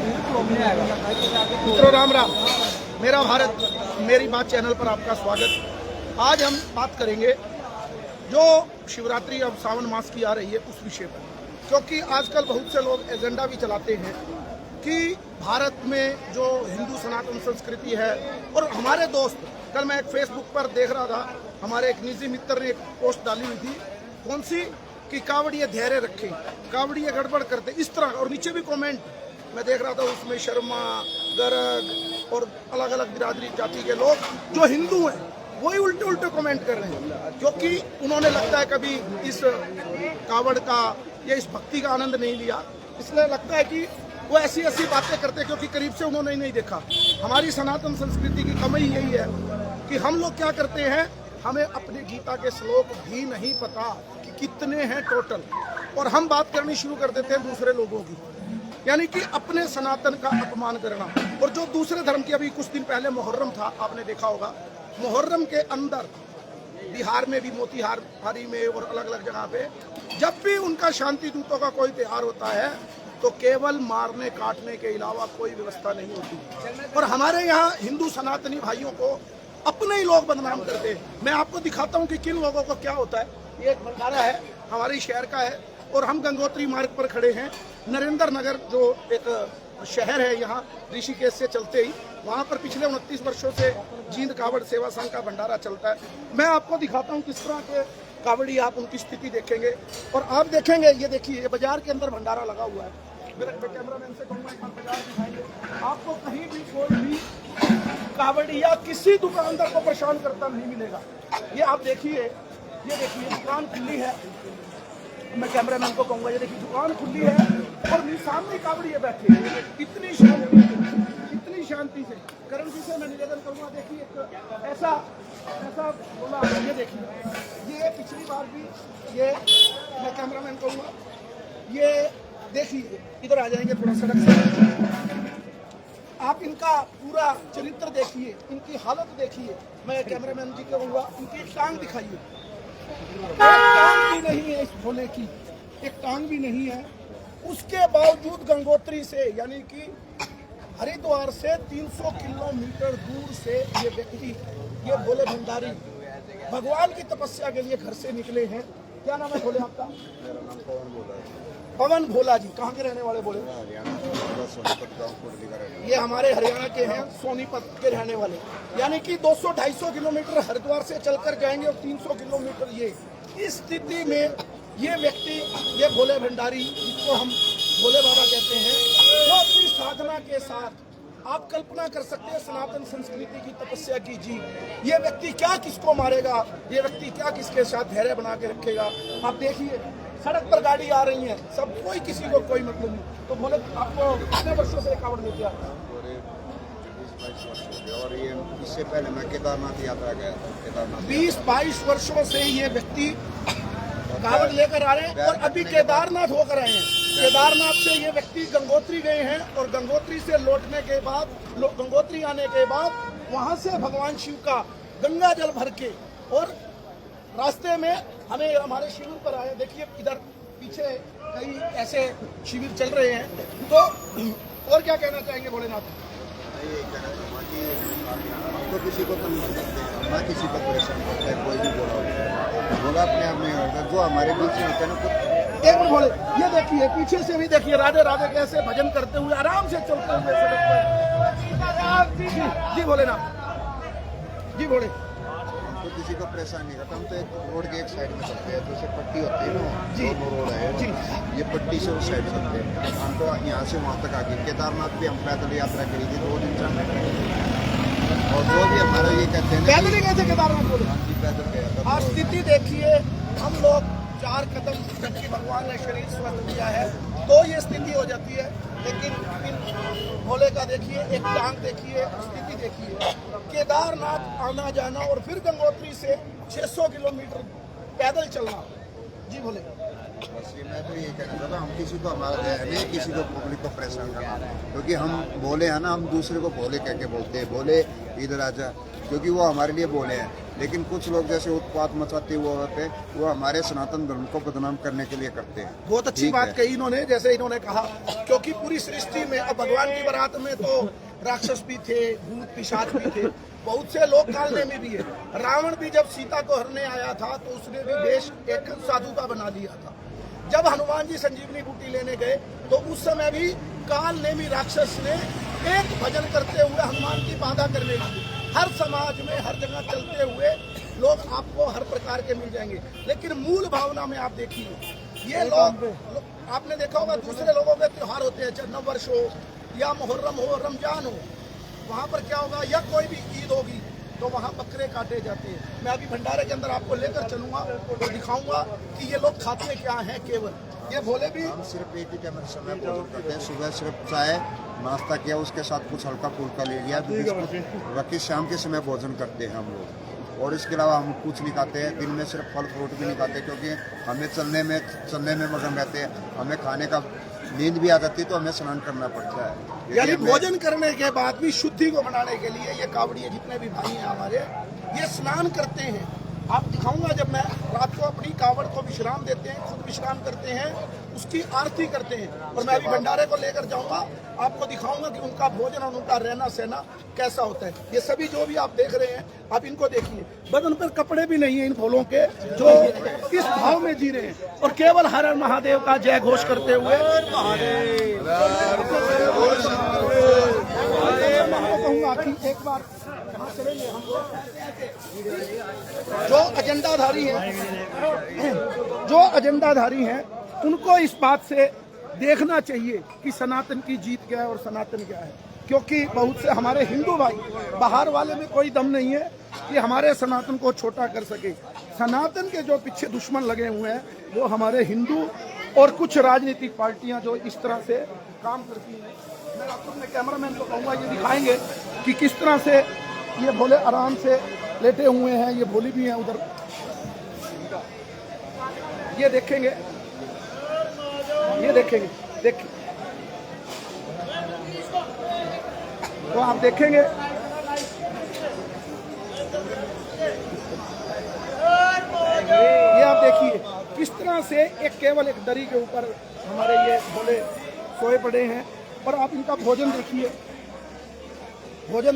मित्रों राम राम, मेरा भारत मेरी बात चैनल पर आपका स्वागत। आज हम बात करेंगे जो शिवरात्रि अब सावन मास की आ रही है उस विषय पर, क्योंकि आजकल बहुत से लोग एजेंडा भी चलाते हैं कि भारत में जो हिंदू सनातन संस्कृति है। और हमारे दोस्त, कल मैं एक फेसबुक पर देख रहा था, हमारे एक निजी मित्र ने एक पोस्ट डाली हुई थी, कौन सी, कि कावड़िए धैर्य रखें, कावड़िए गड़बड़ करते, इस तरह। और नीचे भी कमेंट मैं देख रहा था, उसमें शर्मा, गर्ग और अलग अलग बिरादरी जाति के लोग जो हिंदू हैं वही उल्टे उल्टे कमेंट कर रहे हैं, क्योंकि उन्होंने लगता है कभी इस कावड़ का या इस भक्ति का आनंद नहीं लिया, इसलिए लगता है कि वो ऐसी ऐसी बातें करते हैं क्योंकि करीब से उन्होंने नहीं देखा। हमारी सनातन संस्कृति की कमी यही है कि हम लोग क्या करते हैं, हमें अपनी गीता के श्लोक भी नहीं पता कि कितने हैं टोटल, और हम बात करनी शुरू कर देते हैं दूसरे लोगों की, यानी कि अपने सनातन का अपमान करना। और जो दूसरे धर्म की, अभी कुछ दिन पहले मुहर्रम था, आपने देखा होगा, मुहर्रम के अंदर बिहार में भी, मोतिहारी में और अलग अलग जगह पे जब भी उनका शांति दूतों का कोई त्योहार होता है तो केवल मारने काटने के अलावा कोई व्यवस्था नहीं होती। और हमारे यहाँ हिंदू सनातनी भाइयों को अपने ही लोग बदनाम करते हैं। मैं आपको दिखाता हूँ कि किन लोगों को क्या होता है। ये एक भंडारा है, हमारे शहर का है, और हम गंगोत्री मार्ग पर खड़े हैं। नरेंद्र नगर जो एक शहर है यहाँ ऋषिकेश से चलते ही, वहाँ पर पिछले 29 वर्षों से जींद कावड़ सेवा संघ का भंडारा चलता है। मैं आपको दिखाता हूँ किस तरह के कावड़ी, आप उनकी स्थिति देखेंगे और आप देखेंगे, ये देखिए, ये बाजार के अंदर भंडारा लगा हुआ है। मेरे कैमरामैन से कहूँगा एक बार बाजार दिखाएंगे, आपको कहीं भी कोई भी कावड़ी या किसी दुकानदार को परेशान करता नहीं मिलेगा। ये आप देखिए, ये देखिए दुकान खुली है, मैं कैमरामैन को कहूँगा, ये देखिए दुकान खुली है और सामने कावड़ी है बैठे, इतनी शांति से। करण जी से मैं निवेदन करूँगा, देखिए ऐसा बोला, ये देखिए, ये पिछली बार भी, ये मैं कैमरामैन कहूँगा, ये देखिए, इधर आ जाएंगे थोड़ा सड़क से, आप इनका पूरा चरित्र देखिए, इनकी हालत देखिए। मैं कैमरामैन जी कहूँगा, इनकी एक टांग दिखाइए, एक टांग भी नहीं है इस भोले की, एक टांग भी नहीं है। उसके बावजूद गंगोत्री से, यानी कि हरिद्वार से 300 किलोमीटर दूर से ये व्यक्ति, ये भोले भंडारी भगवान की तपस्या के लिए घर से निकले हैं। क्या नाम है भोले आपका? मेरा नाम पवन भोला है। पवन भोला जी कहाँ के रहने वाले बोले? ये हमारे हरियाणा के हैं, सोनीपत के रहने वाले। यानी कि 200-250 किलोमीटर हरिद्वार से चलकर जाएंगे और 300 किलोमीटर ये। इस स्थिति में ये व्यक्ति, ये भोले भंडारी, जिसको हम भोले बाबा कहते हैं, वो अपनी साधना के साथ, आप कल्पना कर सकते हैं, सनातन संस्कृति की तपस्या कीजिए। ये व्यक्ति क्या किसको मारेगा, ये व्यक्ति क्या किसके साथ धैर्य बना के रखेगा। आप देखिए, सड़क पर गाड़ी आ रही है, सब, कोई किसी को कोई मतलब नहीं। तो बोले आपको कितने वर्षों से कावड़ लेके आते हैं? 20-22 वर्ष हो गए, और ये इससे पहले मैं केदारनाथ यात्रा गया था। केदारनाथ 20-22 वर्षों से ये व्यक्ति कावड़ लेकर आ रहे हैं और अभी केदारनाथ होकर आए हैं। केदारनाथ से ये व्यक्ति गंगोत्री गए हैं और गंगोत्री से लौटने के बाद, गंगोत्री आने के बाद वहां से भगवान शिव का गंगा जल भर के, और रास्ते में हमें हमारे शिविर पर आए। देखिए इधर पीछे कई ऐसे शिविर चल रहे हैं। तो और क्या कहना चाहेंगे भोलेनाथ? ये कहना चाहूँगा कि हम तो किसी को तो नहीं सकते, ना किसी को परेशान करता है, कोई भी बोला अपने आप में होगा, जो हमारे बीच में होता है ना कुछ। एक मिनट भोले, ये देखिए पीछे से भी देखिए, राधे राधे कैसे भजन करते हुए आराम से चलते हुए सड़क पर। जी भोलेनाथ, जी भोले। तो किसी को परेशान नहीं करता, हम तो एक रोड के एक साइड में चलते हैं, जैसे पट्टी होती है ना, जी रोड है जी, ये पट्टी से उस साइड चलते हैं। हम तो यहाँ से वहाँ तक आगे केदारनाथ भी हम पैदल यात्रा करी थी, 2 दिन चलने। और जो भी हमारा ये कहते हैं, पैदल ही गए थे केदारनाथ बोले? हाँ जी, पैदल गया था। आज स्थिति देखिए, हम लोग 4 कदम, जबकि भगवान ने शरीर स्वस्थ दिया है तो ये स्थिति हो जाती है। लेकिन इन भोले का देखिए, एक टांग देखिए, स्थिति देखिए, केदारनाथ आना जाना और फिर गंगोत्री से 600 किलोमीटर पैदल चलना। जी भोले। बस ये मैं तो ये कहना चाहता हूँ, हम किसी को हमारा नहीं, किसी को पब्लिक को परेशान करना, क्योंकि हम बोले हैं ना, हम दूसरे को भोले कह के बोलते हैं, बोले इधर आजा, क्योंकि वो हमारे लिए बोले हैं। लेकिन कुछ लोग जैसे उत्पात मचाते हुए होते हैं, वो हमारे सनातन धर्म को बदनाम करने के लिए करते हैं। बहुत अच्छी ठीक बात है। कही इन्होंने, जैसे इन्होंने कहा, क्योंकि पूरी सृष्टि में अब भगवान की बारात में तो राक्षस भी थे, भूत पिशाच भी थे, बहुत से लोग कालने में भी है। रावण भी जब सीता को हरने आया था तो उसने भी वेश एक साधु का बना लिया था। जब हनुमान जी संजीवनी बूटी लेने गए तो उस समय भी काल नेमी राक्षस ने एक भजन करते हुए हनुमान की बाधा करने लगी। हर समाज में हर जगह चलते हुए लोग आपको हर प्रकार के मिल जाएंगे, लेकिन मूल भावना में आप देखिए, ये लोग आपने देखा होगा दूसरे लोगों के त्योहार होते हैं, चाहे नव वर्ष हो या मुहर्रम हो, रमजान हो, वहाँ पर क्या होगा, या कोई भी ईद होगी तो वहाँ बकरे काटे जाते हैं। मैं अभी भंडारे के अंदर आपको लेकर चलूंगा तो दिखाऊंगा कि ये लोग खाते क्या हैं। केवल ये भोले भी हम सिर्फ एक ही टाइम समय भोजन करते हैं। सुबह सिर्फ चाय नाश्ता किया, उसके साथ कुछ हल्का फुल्का ले लिया, बाकी शाम के समय भोजन करते हैं हम लोग। और इसके अलावा हम कुछ नहीं खाते हैं। दिन में सिर्फ फल फ्रूट भी नहीं खाते, क्योंकि हमें चलने में मगन रहते हैं। हमें खाने का नींद भी आ जाती है तो हमें स्नान करना पड़ता है। यानी भोजन करने के बाद भी शुद्धि को बनाने के लिए ये कावड़िए जितने भी भाई हैं हमारे, ये स्नान करते हैं। आप दिखाऊंगा, जब मैं रात को अपनी कावड़ को विश्राम देते हैं, खुद विश्राम करते हैं, उसकी आरती करते हैं। और मैं अभी भंडारे को लेकर जाऊंगा, आपको दिखाऊंगा कि उनका भोजन और उनका रहना सहना कैसा होता है। ये सभी जो भी आप देख रहे हैं, आप इनको देखिए, बदन पर कपड़े भी नहीं है इन भोलों के, जो इस भाव में जी रहे हैं और केवल हर हर महादेव का जय घोष करते हुए कहूंगा कि एक बार यहाँ चलेंगे हम लोग। जो एजेंडाधारी हैं उनको इस बात से देखना चाहिए कि सनातन की जीत क्या है और सनातन क्या है, क्योंकि बहुत से हमारे हिंदू भाई, बाहर वाले में कोई दम नहीं है कि हमारे सनातन को छोटा कर सके। सनातन के जो पीछे दुश्मन लगे हुए हैं वो हमारे हिंदू और कुछ राजनीतिक पार्टियां जो इस तरह से काम करती हैं। मैं अपने कैमरामैन को कहूँगा, ये दिखाएंगे कि किस तरह से ये भोले आराम से लेटे हुए हैं। ये भोली भी हैं उधर, ये देखेंगे, ये देखेंगे, देखिए तो आप देखेंगे ये, आप देखिए किस तरह से एक केवल एक दरी के ऊपर हमारे ये भोले सोए पड़े हैं। और आप इनका भोजन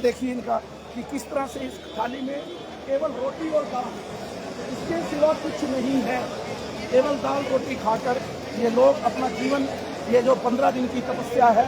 देखिए इनका कि किस तरह से इस थाली में केवल रोटी और दाल, इसके सिवा कुछ नहीं है। केवल दाल रोटी खाकर ये लोग अपना जीवन, ये जो 15 दिन की तपस्या है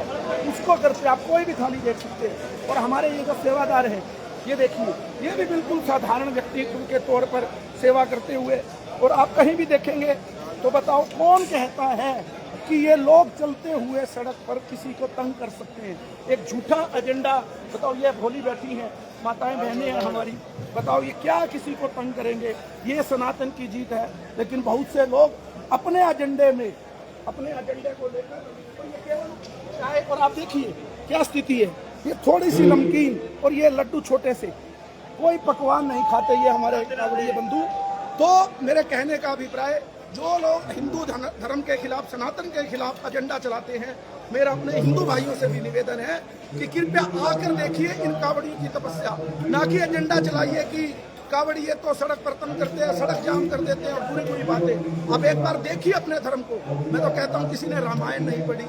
उसको करते। आप कोई भी थाली देख सकते हैं। और हमारे ये जो सेवादार हैं, ये देखिए, ये भी बिल्कुल साधारण व्यक्ति के तौर पर सेवा करते हुए। और आप कहीं भी देखेंगे तो बताओ कौन कहता है कि ये लोग चलते हुए सड़क पर किसी को तंग कर सकते हैं। एक झूठा एजेंडा, बताओ, ये भोली बैठी हैं, माताएं बहनें हैं हमारी, बताओ ये क्या किसी को तंग करेंगे। ये सनातन की जीत है। लेकिन बहुत से लोग अपने एजेंडे में, अपने एजेंडे को लेकर तो ये केवल चाय, और आप देखिए क्या स्थिति है, ये थोड़ी सी नमकीन और ये लड्डू छोटे से, कोई पकवान नहीं खाते ये हमारे कावड़िए बंधु। तो मेरे कहने का अभिप्राय, जो लोग हिंदू धर्म के खिलाफ, सनातन के खिलाफ एजेंडा चलाते हैं, मेरा अपने हिंदू भाइयों से भी निवेदन है कि कृपया आकर देखिए इन कावड़ियों की तपस्या, ना कि एजेंडा चलाइए कि कावड़िए तो सड़क पर तंग करते हैं, सड़क जाम कर देते हैं और बुरी बुरी बातें। आप एक बार देखिए अपने धर्म को। मैं तो कहता हूँ किसी ने रामायण नहीं पढ़ी,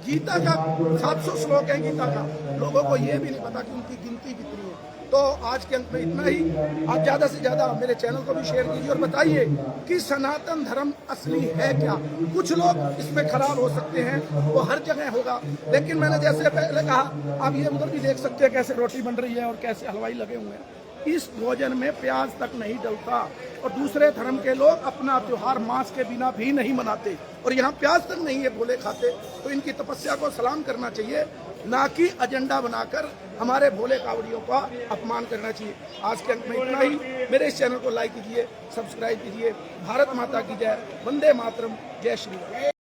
गीता का 700 श्लोक है गीता का, लोगों को ये भी नहीं पता कि उनकी गिनती कितनी है। तो आज के अंत में इतना ही। आप ज़्यादा से ज़्यादा मेरे चैनल को भी शेयर कीजिए और बताइए कि सनातन धर्म असली है क्या। कुछ लोग इसमें खराब हो सकते हैं, वो हर जगह होगा, लेकिन मैंने जैसे पहले कहा, आप ये उधर भी देख सकते हैं कैसे रोटी बन रही है और कैसे हलवाई लगे हुए हैं। इस भोजन में प्याज तक नहीं डलता। और दूसरे धर्म के लोग अपना त्योहार मांस के बिना भी नहीं मनाते, और यहाँ प्याज तक नहीं है भोले खाते। तो इनकी तपस्या को सलाम करना चाहिए, ना कि एजेंडा बनाकर हमारे भोले कावड़ियों का अपमान करना चाहिए। आज के अंत में इतना ही। मेरे इस चैनल को लाइक कीजिए, सब्सक्राइब कीजिए। भारत माता की जय, वंदे मातरम, जय श्री राम।